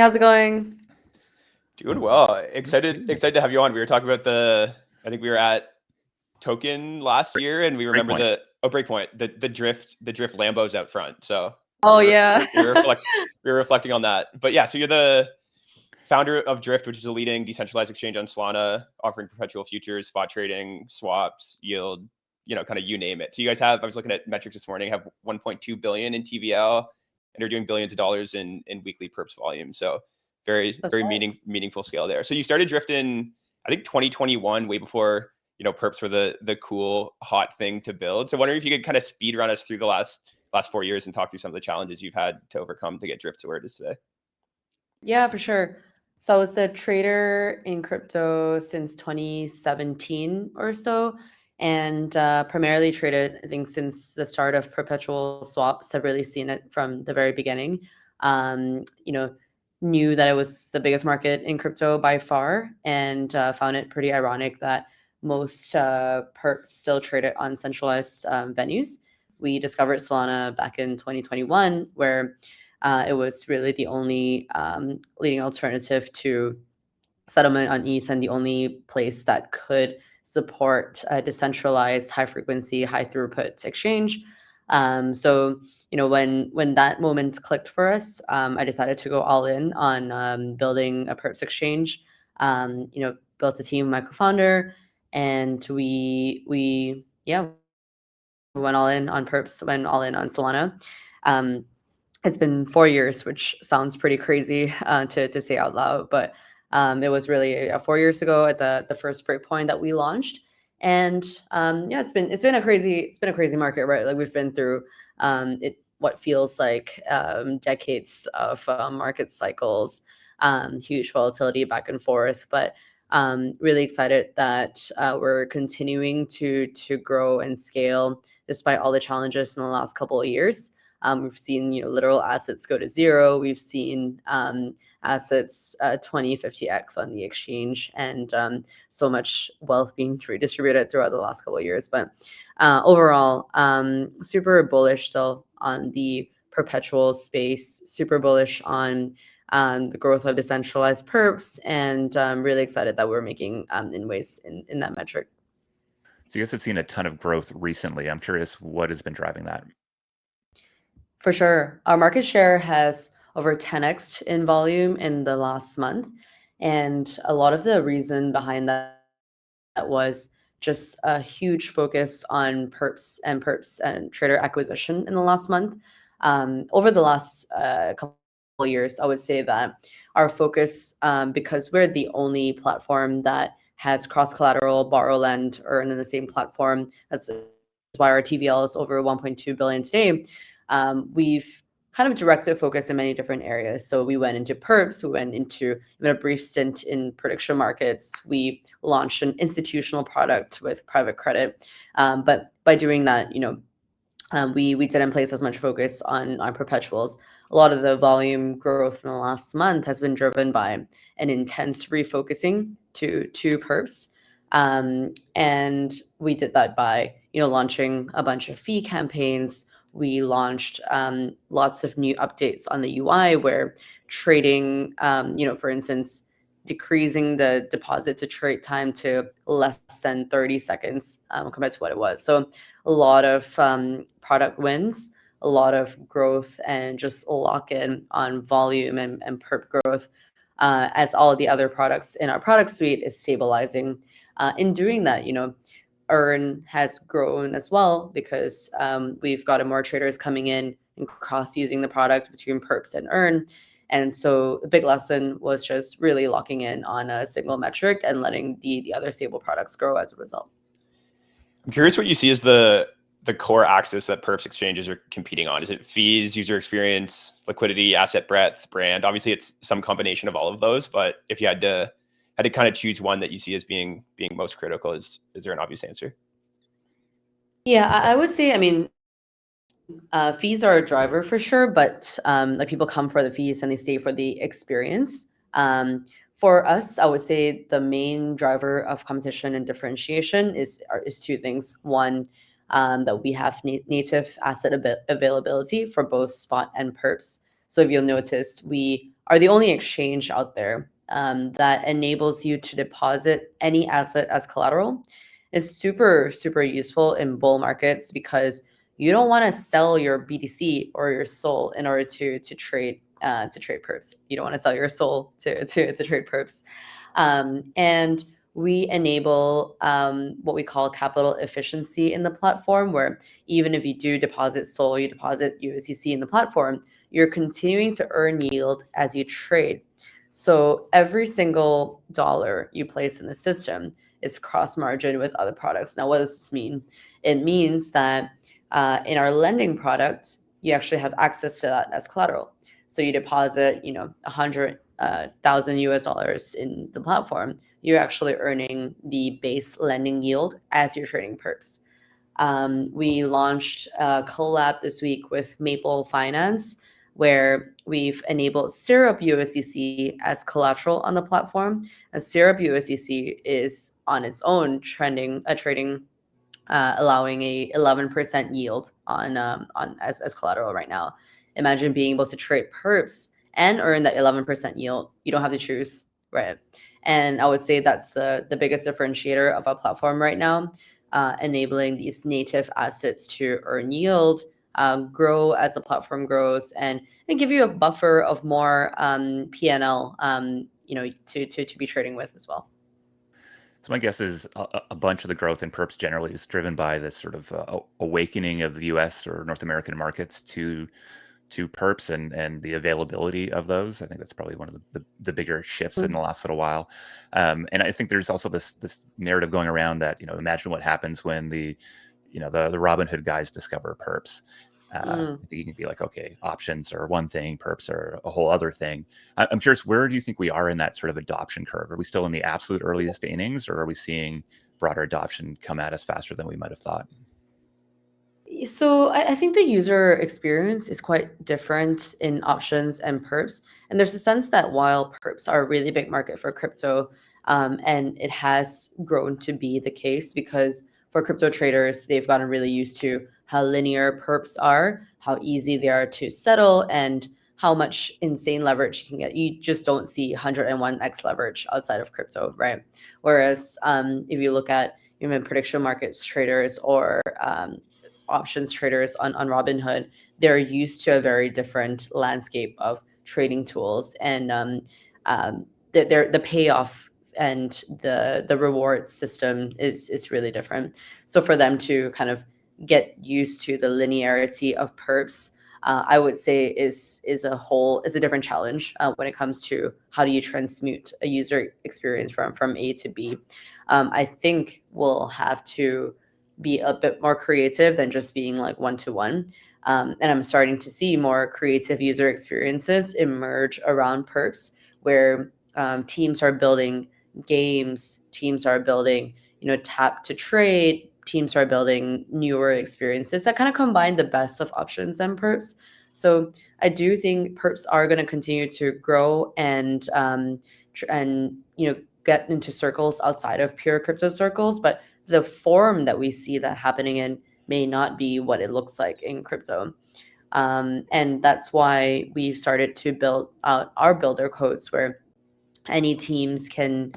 How's it going? Doing well. Excited to have you on. We were talking about I think we were at Token last year, and we remember Breakpoint. Breakpoint, the drift Lambos out front. So Oh we were yeah. we were reflecting on that. But yeah, so you're the founder of Drift, which is a leading decentralized exchange on Solana, offering perpetual futures, spot trading, swaps, yield, kind of you name it. So you guys I was looking at metrics this morning, have 1.2 billion in TVL, and are doing billions of dollars in weekly perps volume. So That's very right. meaningful scale there. So you started Drift in, I think, 2021, way before perps were the cool hot thing to build. So wondering if you could kind of speed run us through the last 4 years and talk through some of the challenges you've had to overcome to get Drift to where it is today. Yeah, for sure. So I was a trader in crypto since 2017 or so, and primarily traded, I think, since the start of perpetual swaps. I've really seen it from the very beginning. Um, you know, Knew that it was the biggest market in crypto by far, and found it pretty ironic that most perps still traded on centralized venues. We discovered Solana back in 2021, where it was really the only leading alternative to settlement on ETH and the only place that could support a decentralized, high frequency, high throughput exchange. When that moment clicked for us, I decided to go all in on building a perps exchange. Built a team with my co-founder, and we went all in on perps, went all in on Solana. Um, it's been 4 years, which sounds pretty crazy to say out loud, but it was really 4 years ago at the first breakpoint that we launched. And it's been a crazy market, right? Like we've been through what feels like decades of market cycles, huge volatility back and forth, but really excited that we're continuing to grow and scale despite all the challenges in the last couple of years. We've seen literal assets go to zero. We've seen assets 20, 50x on the exchange, and so much wealth being redistributed throughout the last couple of years. But overall, super bullish still on the perpetual space, super bullish on the growth of decentralized perps, and really excited that we're making inways in that metric. So you guys have seen a ton of growth recently. I'm curious what has been driving that. For sure. Our market share has over 10x in volume in the last month. And a lot of the reason behind that was just a huge focus on perps and trader acquisition in the last month. Over the last couple of years, I would say that our focus, because we're the only platform that has cross collateral, borrow, lend, earn in the same platform, that's why our TVL is over 1.2 billion today. We've kind of directed focus in many different areas. So we went into perps, we went into even a brief stint in prediction markets. We launched an institutional product with private credit. But by doing that, we didn't place as much focus on perpetuals. A lot of the volume growth in the last month has been driven by an intense refocusing to perps. And we did that by launching a bunch of fee campaigns. We launched lots of new updates on the UI where trading, for instance, decreasing the deposit to trade time to less than 30 seconds compared to what it was. So a lot of product wins, a lot of growth, and just a lock in on volume and perp growth as all of the other products in our product suite is stabilizing. In doing that, earn has grown as well because we've gotten more traders coming in and cross using the product between perps and earn. And so the big lesson was just really locking in on a single metric and letting the other stable products grow as a result. I'm curious what you see as the core axis that perps exchanges are competing on. Is it fees, user experience, liquidity, asset breadth, brand? Obviously, it's some combination of all of those. But if you had to kind of choose one that you see as being most critical, is there an obvious answer? Yeah, I would say, fees are a driver for sure, but like people come for the fees and they stay for the experience. For us, I would say the main driver of competition and differentiation is two things. One, that we have native asset availability for both spot and perps. So if you'll notice, we are the only exchange out there that enables you to deposit any asset as collateral. Is super, super useful in bull markets because you don't want to sell your BTC or your soul in order to trade perps. You don't want to sell your soul to trade perps. And we enable what we call capital efficiency in the platform, where even if you do deposit SOL, you deposit USDC in the platform, you're continuing to earn yield as you trade. So every single dollar you place in the system is cross margin with other products. Now, what does this mean? It means that in our lending product, you actually have access to that as collateral. So you deposit, 100,000 US dollars in the platform, you're actually earning the base lending yield as you're trading perps. We launched a collab this week with Maple Finance, where we've enabled Syrup USDC as collateral on the platform. And Syrup USDC is on its own trading, allowing a 11% yield on as collateral right now. Imagine being able to trade perps and earn that 11% yield. You don't have to choose, right? And I would say that's the biggest differentiator of our platform right now, enabling these native assets to earn yield, grow as the platform grows, and give you a buffer of more PNL, to be trading with as well. So my guess is a bunch of the growth in perps generally is driven by this sort of awakening of the U.S. or North American markets to perps and the availability of those. I think that's probably one of the bigger shifts in the last little while. And I think there's also this narrative going around that, imagine what happens when the Robinhood guys discover perps. I think you can be like, okay, options are one thing, perps are a whole other thing. I'm curious, where do you think we are in that sort of adoption curve? Are we still in the absolute earliest innings, or are we seeing broader adoption come at us faster than we might have thought? So I think the user experience is quite different in options and perps. And there's a sense that while perps are a really big market for crypto, and it has grown to be the case because for crypto traders, they've gotten really used to how linear perps are, how easy they are to settle, and how much insane leverage you can get. You just don't see 101x leverage outside of crypto, right? Whereas if you look at even prediction markets traders or options traders on Robinhood, they're used to a very different landscape of trading tools, and the payoff and the reward system is really different. So for them to kind of get used to the linearity of perps, I would say is a different challenge when it comes to how do you transmute a user experience from A to B. I think we'll have to be a bit more creative than just being like one-to-one. And I'm starting to see more creative user experiences emerge around perps, where teams are building games, teams are building, tap to trade, teams are building newer experiences that kind of combine the best of options and perps. So I do think perps are going to continue to grow and get into circles outside of pure crypto circles, but the form that we see that happening in may not be what it looks like in crypto. And that's why we've started to build out our builder codes, where any teams can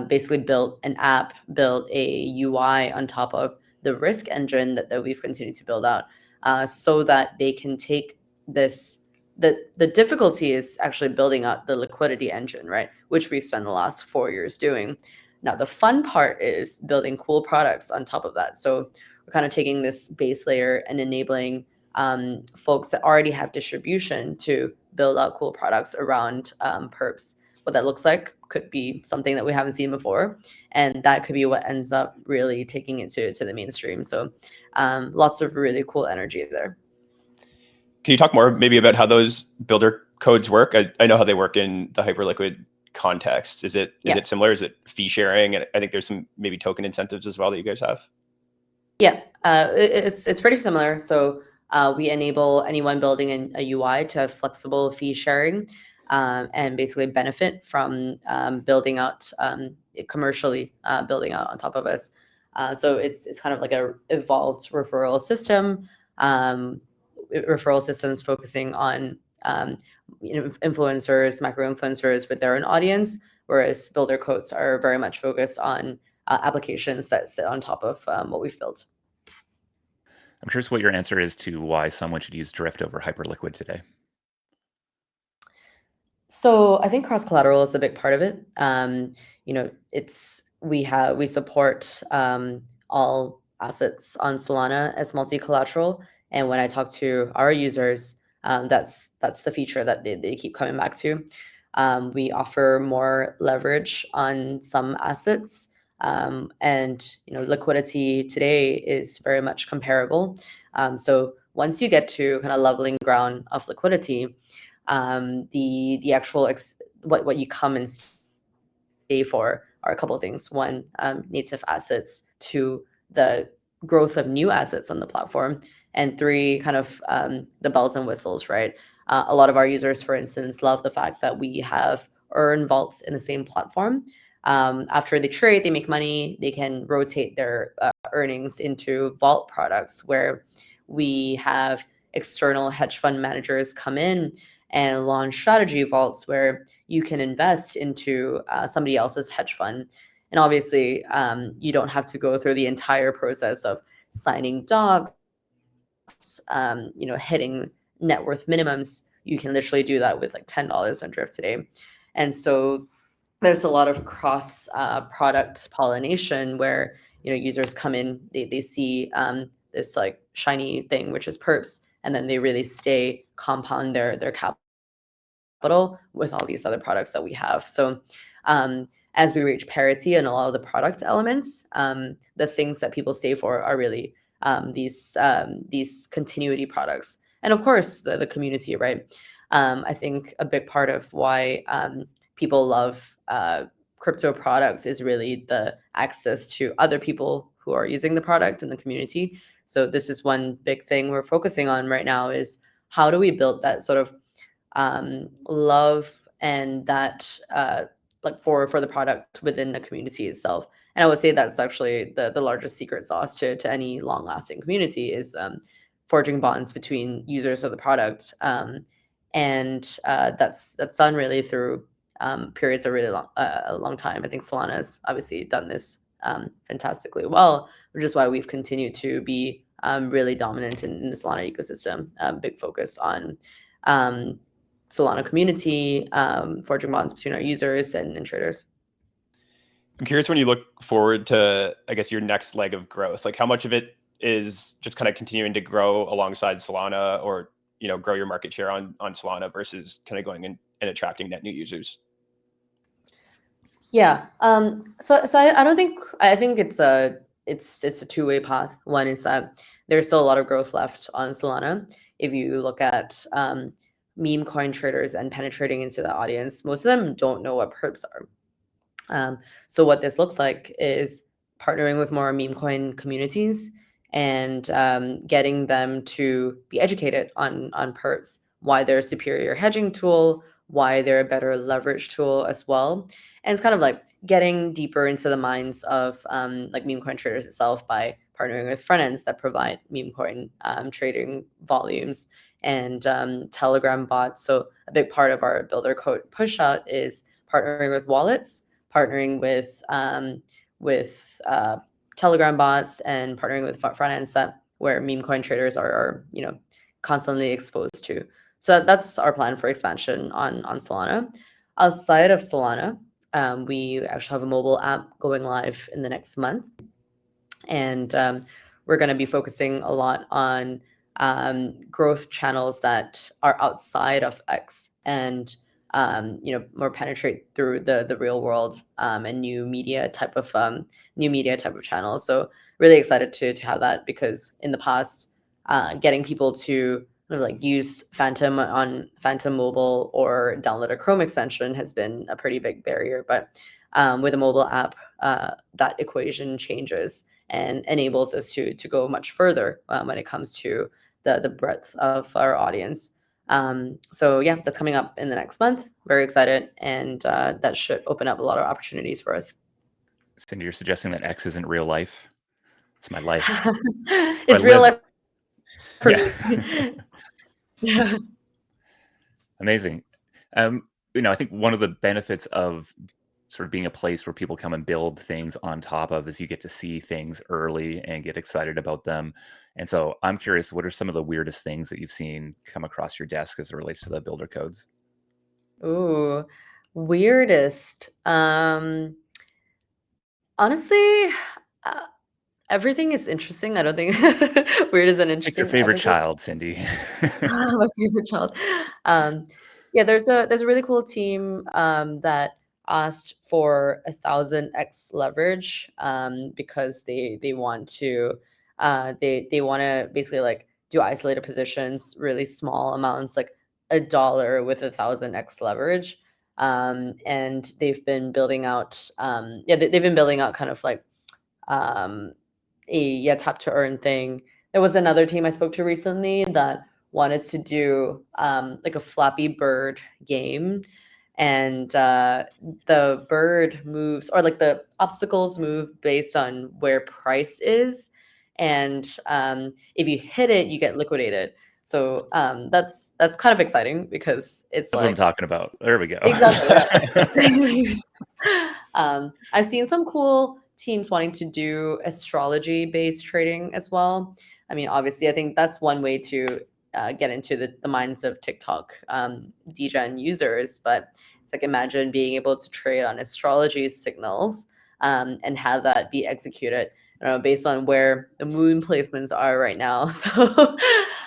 basically build an app, build a UI on top of the risk engine that we've continued to build out, so that they can take this. The difficulty is actually building out the liquidity engine, right? Which we've spent the last 4 years doing. Now, the fun part is building cool products on top of that. So we're kind of taking this base layer and enabling folks that already have distribution to build out cool products around perps. What that looks like could be something that we haven't seen before, and that could be what ends up really taking it to the mainstream. So lots of really cool energy there. Can you talk more maybe about how those builder codes work? I know how they work in the Hyperliquid context. Is it similar? Is it fee sharing? And I think there's some maybe token incentives as well that you guys have. Yeah, it's pretty similar. So we enable anyone building a UI to have flexible fee sharing, and basically benefit from building out commercially, building out on top of us. So it's kind of like a evolved referral system. Referral systems focusing on influencers, micro influencers with their own audience, whereas builder coats are very much focused on applications that sit on top of what we've built. I'm curious what your answer is to why someone should use Drift over Hyperliquid today. So I think cross collateral is a big part of it. We support all assets on Solana as multi collateral, and when I talk to our users, that's the feature that they keep coming back to. We offer more leverage on some assets, and liquidity today is very much comparable. So once you get to kind of leveling ground of liquidity, the actual what you come and stay for are a couple of things. One, native assets. Two, the growth of new assets on the platform. And three, kind of the bells and whistles, right? A lot of our users, for instance, love the fact that we have earn vaults in the same platform. After they trade, they make money. They can rotate their earnings into vault products where we have external hedge fund managers come in and launch strategy vaults where you can invest into somebody else's hedge fund. And obviously, you don't have to go through the entire process of signing docs, hitting net worth minimums. You can literally do that with like $10 on Drift today. And so there's a lot of cross product pollination where users come in, they see this like shiny thing, which is perps, and then they really stay, compound their capital with all these other products that we have. So as we reach parity in a lot of the product elements, the things that people stay for are really these continuity products. And of course, the community, right? I think a big part of why people love crypto products is really the access to other people who are using the product in the community. So this is one big thing we're focusing on right now is how do we build that sort of love and that like for the product within the community itself. And I would say that's actually the largest secret sauce to any long lasting community is forging bonds between users of the product. And that's done really through periods of really a long time. I think Solana has obviously done this fantastically well, which is why we've continued to be really dominant in the Solana ecosystem. Big focus on Solana community, forging bonds between our users and traders. I'm curious when you look forward to, I guess, your next leg of growth, like how much of it is just kind of continuing to grow alongside Solana or, grow your market share on Solana versus kind of going in and attracting net new users? Yeah. So I don't think, I think it's a two-way path. One is that there's still a lot of growth left on Solana. If you look at meme coin traders and penetrating into the audience, most of them don't know what perps are. So what this looks like is partnering with more meme coin communities and getting them to be educated on perps, why they're a superior hedging tool, why they're a better leverage tool as well. And it's kind of like getting deeper into the minds of like meme coin traders itself by partnering with front ends that provide meme coin trading volumes and Telegram bots. So a big part of our builder code push out is partnering with wallets, partnering with Telegram bots, and partnering with front ends that where meme coin traders are constantly exposed to. So that's our plan for expansion on Solana. Outside of Solana, we actually have a mobile app going live in the next month, and we're going to be focusing a lot on growth channels that are outside of X and more penetrate through the real world and new media type of channels. So really excited to have that, because in the past, getting people to kind of like use Phantom on Phantom mobile or download a Chrome extension has been a pretty big barrier. But with a mobile app, that equation changes and enables us to go much further when it comes to the breadth of our audience. So yeah, that's coming up in the next month. Very excited, and that should open up a lot of opportunities for us. Cindy, you're suggesting that X isn't real life? It's my life. It's real life for Yeah. me. Yeah. Amazing. I think one of the benefits of sort of being a place where people come and build things on top of is you get to see things early and get excited about them. And so I'm curious, what are some of the weirdest things that you've seen come across your desk as it relates to the builder codes? Ooh, weirdest. Honestly, uh, everything is interesting. I don't think weird is an Like your interesting favorite adjective. child, Cindy. My favorite child. Um, yeah, there's a really cool team that asked for 1,000x leverage because they want to they want to basically like do isolated positions, really small amounts, like $1 with 1,000x leverage. And they've been building out they've been building out kind of like um, tap to earn thing. There was another team I spoke to recently that wanted to do like a Flappy Bird game, and the bird moves, or like the obstacles move based on where price is, and if you hit it, you get liquidated. So that's kind of exciting because it's That's what I'm like talking about. There we go. exactly, yeah. I've seen some cool teams wanting to do astrology-based trading as well. I mean, obviously, I think that's one way to get into the minds of TikTok DGen users. But it's like imagine being able to trade on astrology signals and have that be executed, based on where the moon placements are right now. So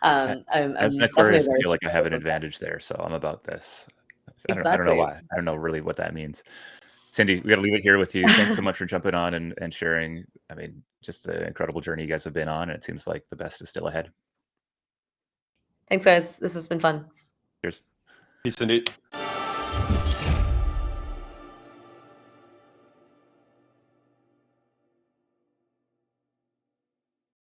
As an I'm definitely Aquarius, I very feel like I have supportive an of that. advantage there, so I'm about this. I don't know Exactly. why. I don't know really what that means. Cindy, we got to leave it here with you. Thanks so much for jumping on and sharing. I mean, just an incredible journey you guys have been on. And it seems like the best is still ahead. Thanks, guys. This has been fun. Cheers. Peace, Cindy.